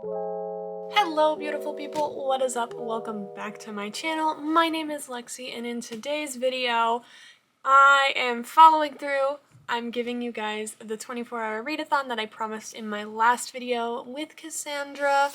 Hello beautiful people, what is up? Welcome back to my channel. My name is Lexi and in today's video I am following through. I'm giving you guys the 24-hour readathon that I promised in my last video with Cassandra.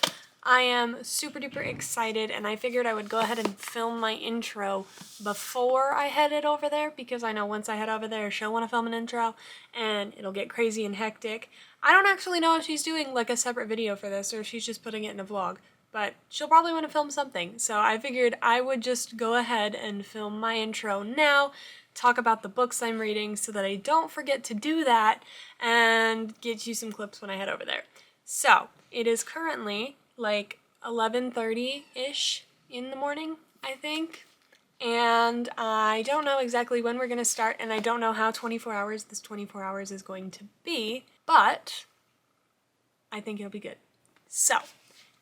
I am super duper excited and I figured I would go ahead and film my intro before I headed over there because I know once I head over there she'll want to film an intro and it'll get crazy and hectic. I don't actually know if she's doing like a separate video for this or if she's just putting it in a vlog, but she'll probably want to film something. So I figured I would just go ahead and film my intro now, talk about the books I'm reading so that I don't forget to do that, and get you some clips when I head over there. So it is currently like 11:30-ish in the morning, I think. And I don't know exactly when we're going to start, and I don't know how this 24 hours is going to be, but I think it'll be good. So,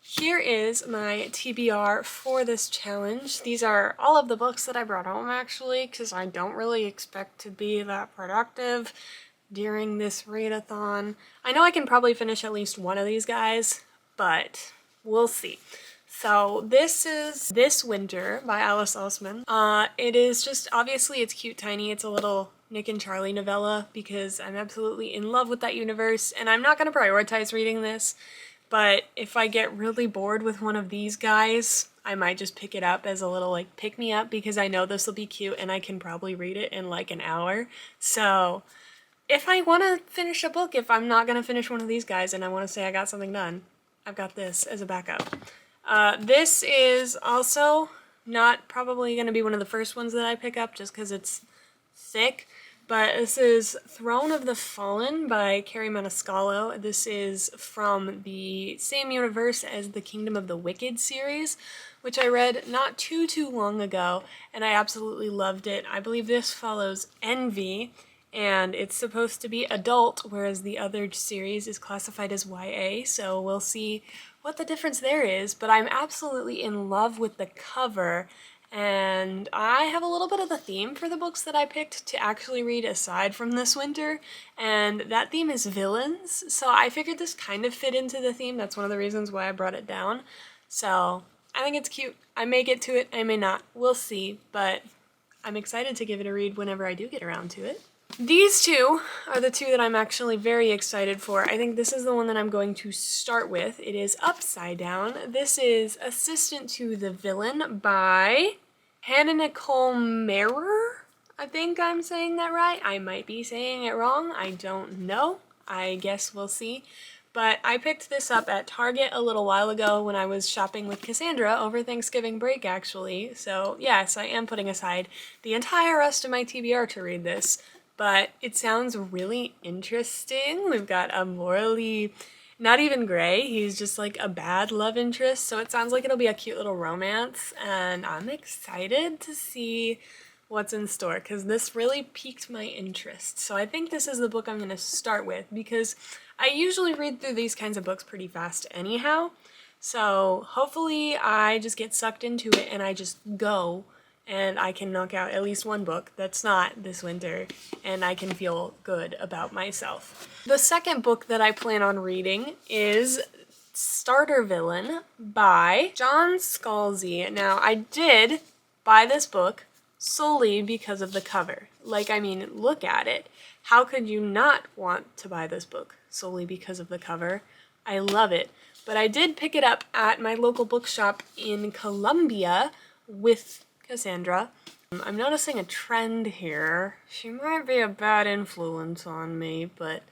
here is my TBR for this challenge. These are all of the books that I brought home, actually, because I don't really expect to be that productive during this readathon. I know I can probably finish at least one of these guys, but we'll see. So this is This Winter by Alice Oseman. It is just, obviously it's cute tiny. It's a little Nick and Charlie novella because I'm absolutely in love with that universe, and I'm not going to prioritize reading this, but if I get really bored with one of these guys, I might just pick it up as a little like pick me up because I know this will be cute and I can probably read it in like an hour. So if I want to finish a book, if I'm not going to finish one of these guys and I want to say I got something done, I've got this as a backup. This is also not probably going to be one of the first ones that I pick up just because it's thick, but this is Throne of the Fallen by Carrie Maniscalco. This is from the same universe as the Kingdom of the Wicked series, which I read not too long ago, and I absolutely loved it. I believe this follows Envy, and it's supposed to be adult, whereas the other series is classified as YA, so we'll see what the difference there is, but I'm absolutely in love with the cover, and I have a little bit of the theme for the books that I picked to actually read aside from This Winter, and that theme is villains, so I figured this kind of fit into the theme. That's one of the reasons why I brought it down. So I think it's cute. I may get to it, I may not. We'll see, but I'm excited to give it a read whenever I do get around to it. These two are the two that I'm actually very excited for. I think this is the one that I'm going to start with. It is Upside Down. This is Assistant to the Villain by Hannah Nicole Mehrer. I think I'm saying that right. I might be saying it wrong. I don't know. I guess we'll see. But I picked this up at Target a little while ago when I was shopping with Cassandra over Thanksgiving break, actually. So yes, I am putting aside the entire rest of my TBR to read this. But it sounds really interesting. We've got a morally, not even gray, he's just like a bad love interest, so it sounds like it'll be a cute little romance, and I'm excited to see what's in store because this really piqued my interest. So I think this is the book I'm going to start with because I usually read through these kinds of books pretty fast anyhow, so hopefully I just get sucked into it and I just go and I can knock out at least one book that's not This Winter, and I can feel good about myself. The second book that I plan on reading is Starter Villain by John Scalzi. Now, I did buy this book solely because of the cover. Like, I mean, look at it. How could you not want to buy this book solely because of the cover? I love it. But I did pick it up at my local bookshop in Columbia with Cassandra. I'm noticing a trend here. She might be a bad influence on me, but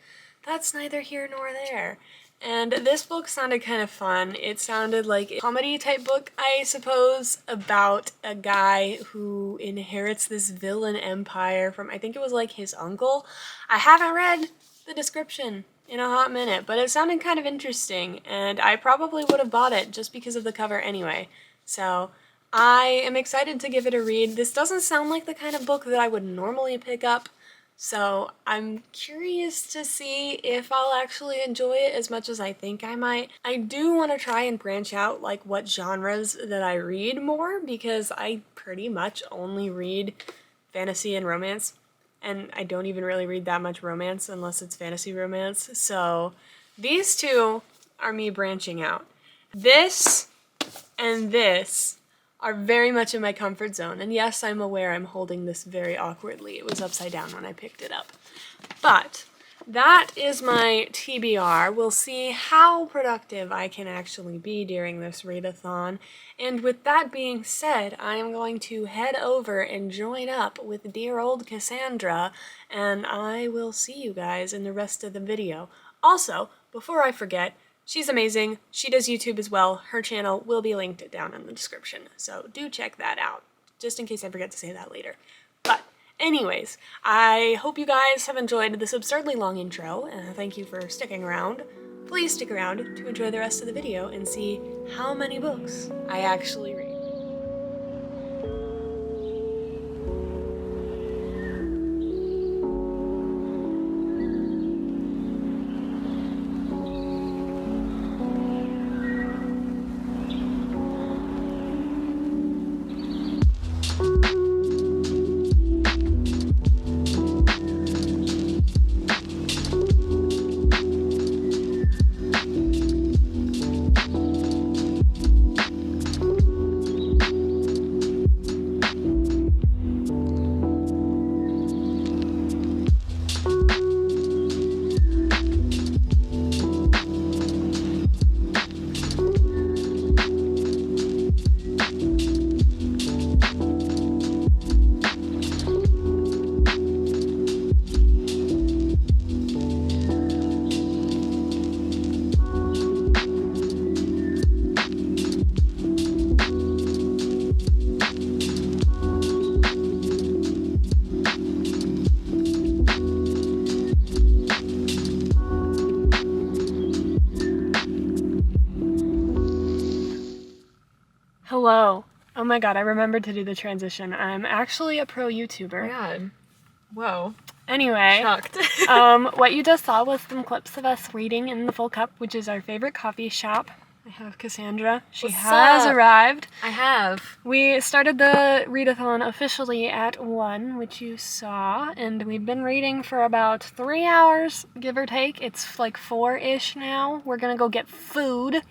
that's neither here nor there. And this book sounded kind of fun. It sounded like a comedy type book, I suppose, about a guy who inherits this villain empire from, I think it was like his uncle. I haven't read the description in a hot minute, but it sounded kind of interesting, and I probably would have bought it just because of the cover anyway. So I am excited to give it a read. This doesn't sound like the kind of book that I would normally pick up, so I'm curious to see if I'll actually enjoy it as much as I think I might. I do want to try and branch out like what genres that I read more because I pretty much only read fantasy and romance, and I don't even really read that much romance unless it's fantasy romance, so these two are me branching out. This and this are very much in my comfort zone. And yes, I'm aware I'm holding this very awkwardly. It was upside down when I picked it up. But that is my TBR. We'll see how productive I can actually be during this readathon. And with that being said, I am going to head over and join up with dear old Cassandra, and I will see you guys in the rest of the video. Also, before I forget, she's amazing. She does YouTube as well. Her channel will be linked down in the description, so do check that out, just in case I forget to say that later. But anyways, I hope you guys have enjoyed this absurdly long intro, and thank you for sticking around. Please stick around to enjoy the rest of the video and see how many books I actually read. Hello. Oh my god, I remembered to do the transition. I'm actually a pro YouTuber. Oh my god. Whoa. Anyway, Shocked. what you just saw was some clips of us reading in the Full Cup, which is our favorite coffee shop. I have Cassandra. She has arrived. I have. We started the readathon officially at 1, which you saw, and we've been reading for about 3 hours, give or take. It's like 4-ish now. We're gonna go get food.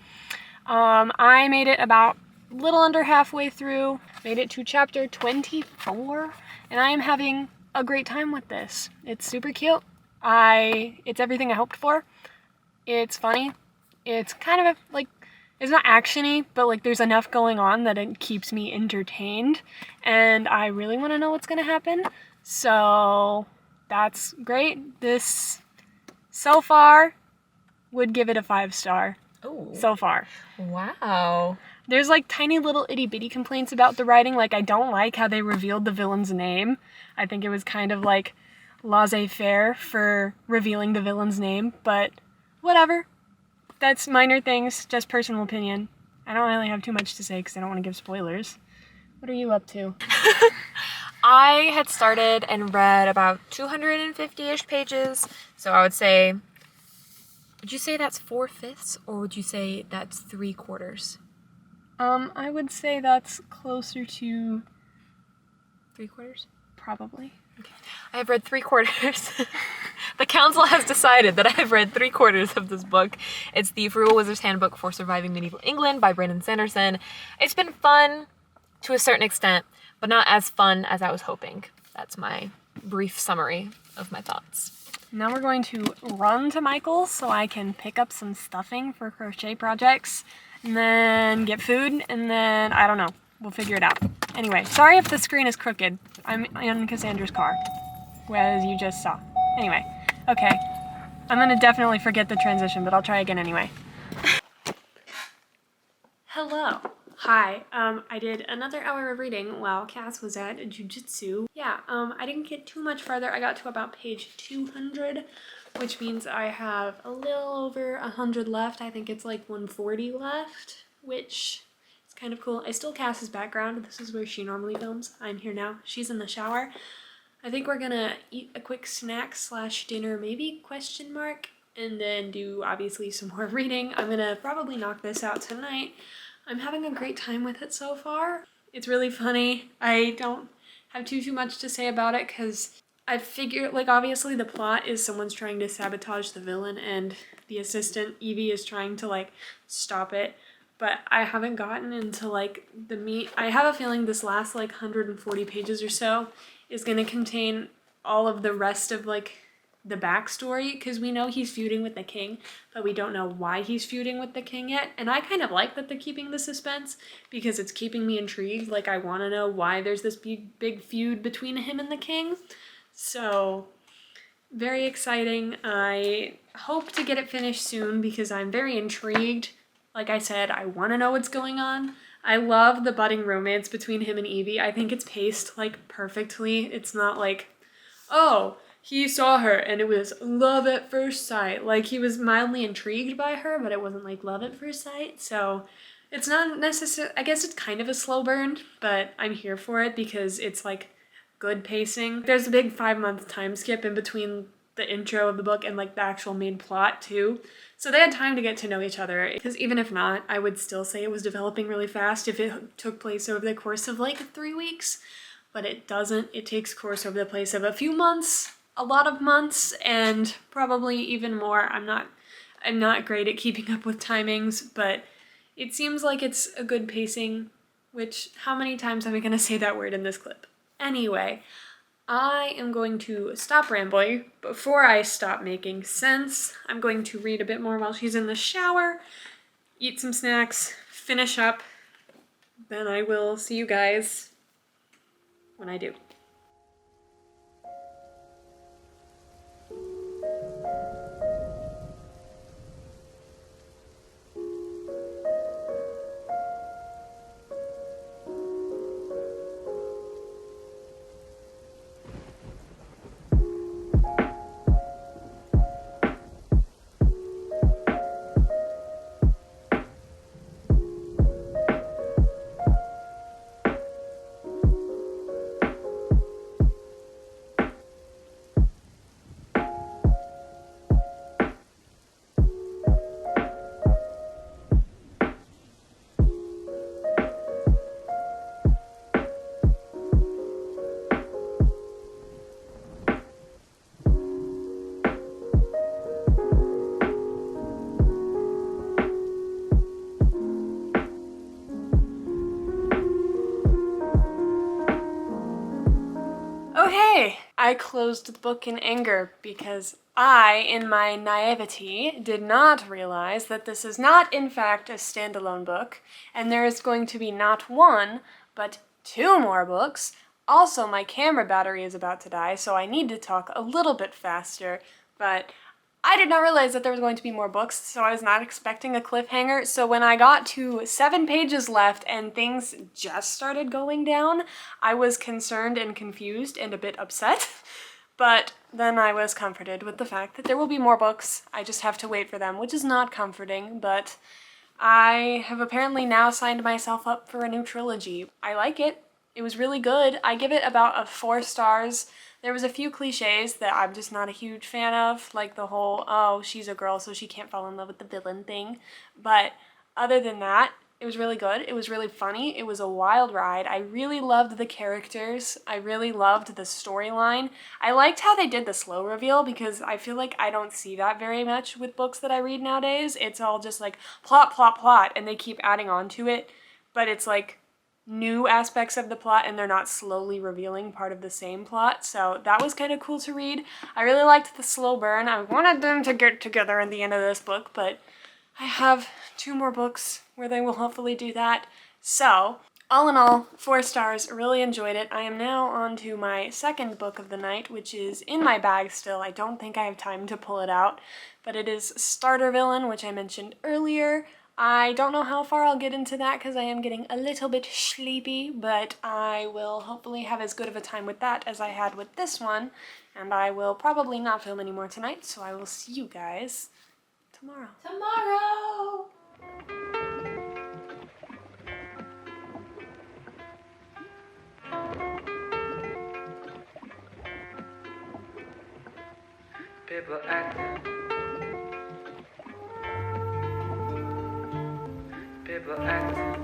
I made it about a little under halfway through, made it to chapter 24, and I am having a great time with this. It's super cute. It's everything I hoped for. It's funny. It's kind of like, it's not action-y, but like there's enough going on that it keeps me entertained, and I really want to know what's going to happen. So that's great. This, so far, would give it a 5-star. Oh. So far. Wow. There's like tiny little itty bitty complaints about the writing. Like, I don't like how they revealed the villain's name. I think it was kind of like laissez-faire for revealing the villain's name, but whatever. That's minor things, just personal opinion. I don't really have too much to say because I don't want to give spoilers. What are you up to? I had started and read about 250-ish pages, so I would say, would you say that's 4/5 or would you say that's 3/4? I would say that's closer to 3/4? probably. Okay. I have read 3/4. The council has decided that I have read 3/4 of this book. It's the Frugal Wizard's Handbook for Surviving Medieval England by Brandon Sanderson. It's been fun to a certain extent, but not as fun as I was hoping. That's my brief summary of my thoughts. Now we're going to run to Michael's so I can pick up some stuffing for crochet projects, and then get food, and then, I don't know, we'll figure it out. Anyway, sorry if the screen is crooked. I'm in Cassandra's car, as you just saw. Anyway, okay. I'm gonna definitely forget the transition, but I'll try again anyway. Hello. Hi. I did another hour of reading while Cass was at jujitsu. Yeah, I didn't get too much farther. I got to about page 200, which means I have a little over 100 left. I think it's like 140 left, which is kind of cool. I still Cass's background. This is where she normally films. I'm here now. She's in the shower. I think we're gonna eat a quick snack / dinner, maybe, question mark, and then do obviously some more reading. I'm gonna probably knock this out tonight. I'm having a great time with it so far. It's really funny. I don't have too much to say about it because I figure, like, obviously the plot is someone's trying to sabotage the villain and the assistant, Evie, is trying to, like, stop it. but I haven't gotten into like the meat. I have a feeling this last like 140 pages or so is going to contain all of the rest of like the backstory, because we know he's feuding with the king, but we don't know why he's feuding with the king yet. And I kind of like that they're keeping the suspense, because it's keeping me intrigued. Like, I want to know why there's this big feud between him and the king. So very exciting. I hope to get it finished soon because I'm very intrigued. Like I said, I want to know what's going on. I love the budding romance between him and Evie. I think it's paced like perfectly. It's not like, oh, he saw her and it was love at first sight. Like, he was mildly intrigued by her, but it wasn't like love at first sight. So it's not necessarily, I guess it's kind of a slow burn, but I'm here for it because it's like good pacing. There's a big 5-month time skip in between the intro of the book and like the actual main plot too. So they had time to get to know each other, because even if not, I would still say it was developing really fast if it took place over the course of like 3 weeks. But it doesn't. It takes course over the place of a few months, a lot of months, and probably even more. I'm not great at keeping up with timings, but it seems like it's a good pacing, which, how many times am I going to say that word in this clip? Anyway, I am going to stop rambling. Before I stop making sense, I'm going to read a bit more while she's in the shower, eat some snacks, finish up, then I will see you guys when I do. Okay, I closed the book in anger because I, in my naivety, did not realize that this is not, in fact, a standalone book, and there is going to be not one, but 2 more books. Also, my camera battery is about to die, so I need to talk a little bit faster, but I did not realize that there was going to be more books, so I was not expecting a cliffhanger. So when I got to 7 pages left and things just started going down, I was concerned and confused and a bit upset. But then I was comforted with the fact that there will be more books. I just have to wait for them, which is not comforting, but I have apparently now signed myself up for a new trilogy. I like it. It was really good. I give it about 4 stars. There was a few cliches that I'm just not a huge fan of, like the whole, oh, she's a girl so she can't fall in love with the villain thing. But other than that, it was really good. It was really funny. It was a wild ride. I really loved the characters. I really loved the storyline. I liked how they did the slow reveal, because I feel like I don't see that very much with books that I read nowadays. It's all just like plot, plot, plot, and they keep adding on to it, but it's like new aspects of the plot and they're not slowly revealing part of the same plot. So that was kind of cool to read. I really liked the slow burn. I wanted them to get together in the end of this book, but I have 2 more books where they will hopefully do that. So all in all, 4 stars. Really enjoyed it. I am now on to my 2nd book of the night, which is in my bag still. I don't think I have time to pull it out, but it is Starter Villain, which I mentioned earlier. I don't know how far I'll get into that because I am getting a little bit sleepy, but I will hopefully have as good of a time with that as I had with this one, and I will probably not film anymore tonight, so I will see you guys tomorrow. Tomorrow! People acting. People acting.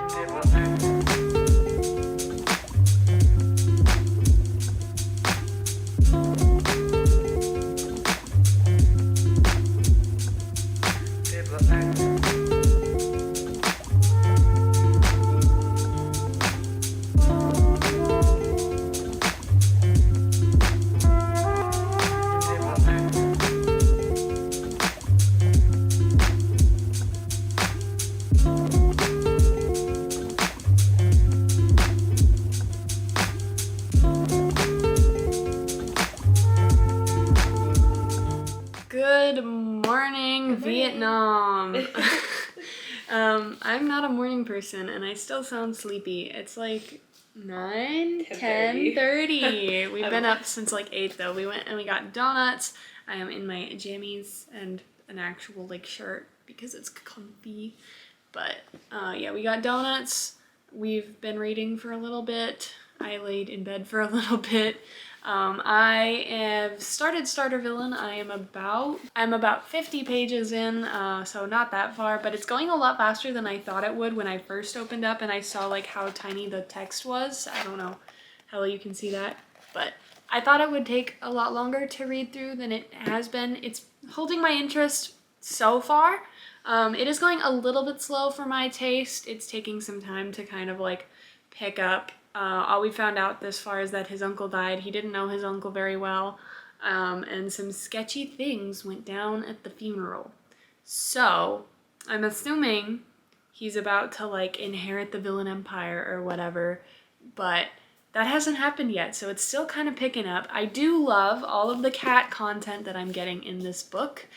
People acting. Good morning, Vietnam. I'm not a morning person and I still sound sleepy. It's like 10:30. We've been up since like 8 though. We went and we got donuts. I am in my jammies and an actual like shirt because it's comfy. But yeah, we got donuts. We've been reading for a little bit. I laid in bed for a little bit. I have started Starter Villain. I'm about 50 pages in, so not that far, but it's going a lot faster than I thought it would when I first opened up and I saw like how tiny the text was. I don't know how you can see that, but I thought it would take a lot longer to read through than it has been. It's holding my interest so far. It is going a little bit slow for my taste. It's taking some time to kind of like pick up. All we found out this far is that his uncle died. He didn't know his uncle very well, and some sketchy things went down at the funeral. So I'm assuming he's about to like inherit the villain empire or whatever, but that hasn't happened yet, so it's still kind of picking up. I do love all of the cat content that I'm getting in this book.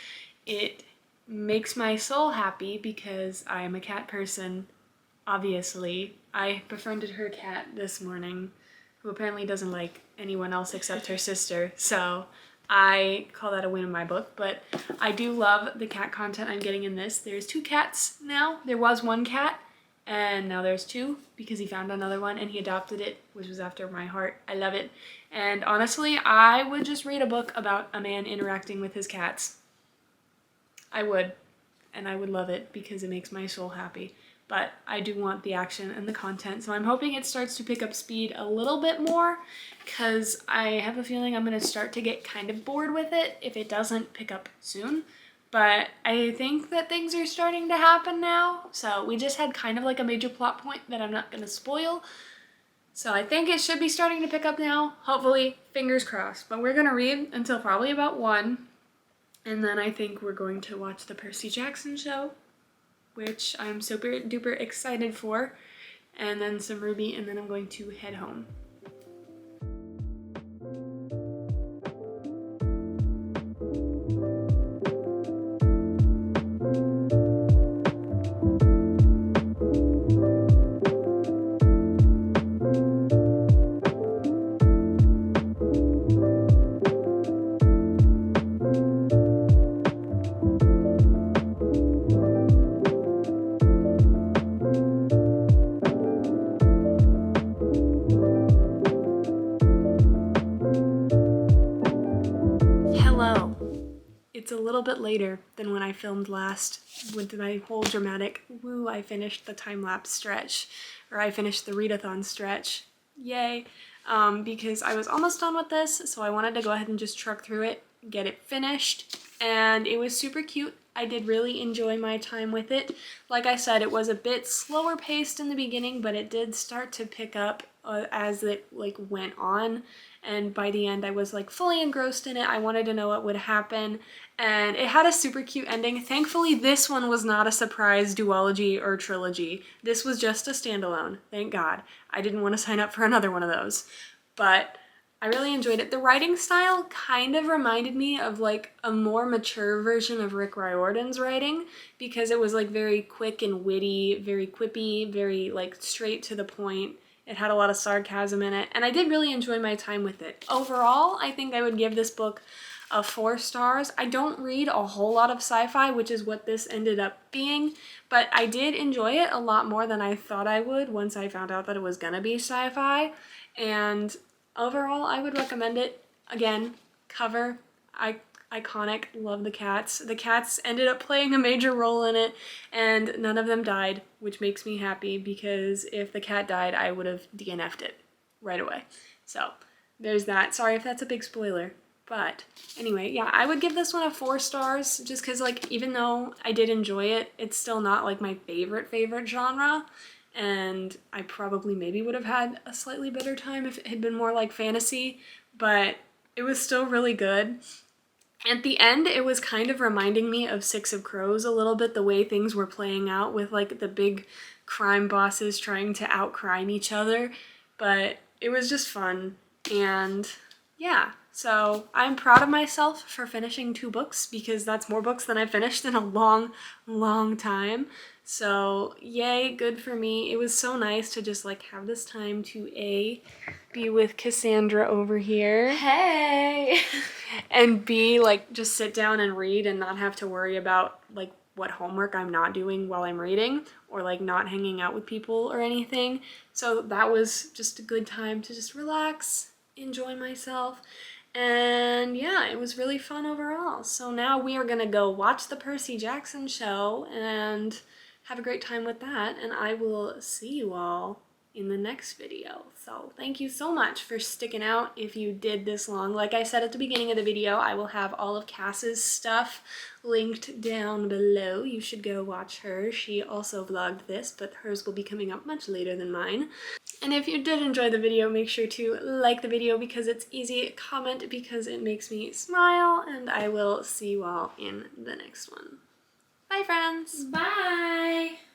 It makes my soul happy because I am a cat person, obviously. I befriended her cat this morning, who apparently doesn't like anyone else except her sister, so I call that a win in my book. But I do love the cat content I'm getting in this. There's 2 cats now. There was 1 cat, and now there's 2 because he found another one and he adopted it, which was after my heart. I love it. And honestly, I would just read a book about a man interacting with his cats. I would, and I would love it because it makes my soul happy. But I do want the action and the content, so I'm hoping it starts to pick up speed a little bit more because I have a feeling I'm going to start to get kind of bored with it if it doesn't pick up soon. But I think that things are starting to happen now, so we just had kind of like a major plot point that I'm not going to spoil. So I think it should be starting to pick up now, hopefully, fingers crossed. But we're going to read until probably about 1, and then I think we're going to watch the Percy Jackson show, which I'm super duper excited for, and then some Ruby, and then I'm going to head home. It's a little bit later than when I filmed last with my whole dramatic, woo, I finished the time-lapse stretch, or I finished the readathon stretch, yay, because I was almost done with this, so I wanted to go ahead and just truck through it, get it finished, and it was super cute. I did really enjoy my time with it. Like I said, it was a bit slower paced in the beginning, but it did start to pick up as it like went on, and by the end I was like fully engrossed in it. I wanted to know what would happen, and it had a super cute ending. Thankfully, this one was not a surprise duology or trilogy. This was just a standalone, thank God. I didn't want to sign up for another one of those, but I really enjoyed it. The writing style kind of reminded me of like a more mature version of Rick Riordan's writing, because it was like very quick and witty, very quippy, very like straight to the point. It had a lot of sarcasm in it, and I did really enjoy my time with it. Overall, I think I would give this book a 4 stars. I don't read a whole lot of sci-fi, which is what this ended up being, but I did enjoy it a lot more than I thought I would once I found out that it was gonna be sci-fi, and overall, I would recommend it. Again, cover, iconic, love the cats. The cats ended up playing a major role in it, and none of them died, which makes me happy, because if the cat died, I would have DNF'd it right away. So, there's that. Sorry if that's a big spoiler. But anyway, yeah, I would give this one a 4 stars, just because, like, even though I did enjoy it, it's still not, like, my favorite genre. And I probably maybe would have had a slightly better time if it had been more like fantasy, but it was still really good. At the end, it was kind of reminding me of Six of Crows a little bit, the way things were playing out with like the big crime bosses trying to out-crime each other, but it was just fun. And yeah, So I'm proud of myself for finishing 2 books because that's more books than I've finished in a long time. So yay, good for me. It was so nice to just like have this time to be with Cassandra over here. Hey! And B, like just sit down and read and not have to worry about like what homework I'm not doing while I'm reading or like not hanging out with people or anything. So that was just a good time to just relax, enjoy myself. And yeah, it was really fun overall. So now we are gonna go watch the Percy Jackson show and have a great time with that. And I will see you all in the next video. So thank you so much for sticking out if you did this long. Like I said at the beginning of the video, I will have all of Cass's stuff linked down below. You should go watch her. She also vlogged this, but hers will be coming up much later than mine. And if you did enjoy the video, make sure to like the video because it's easy, comment because it makes me smile, and I will see you all in the next one. Bye friends! Bye!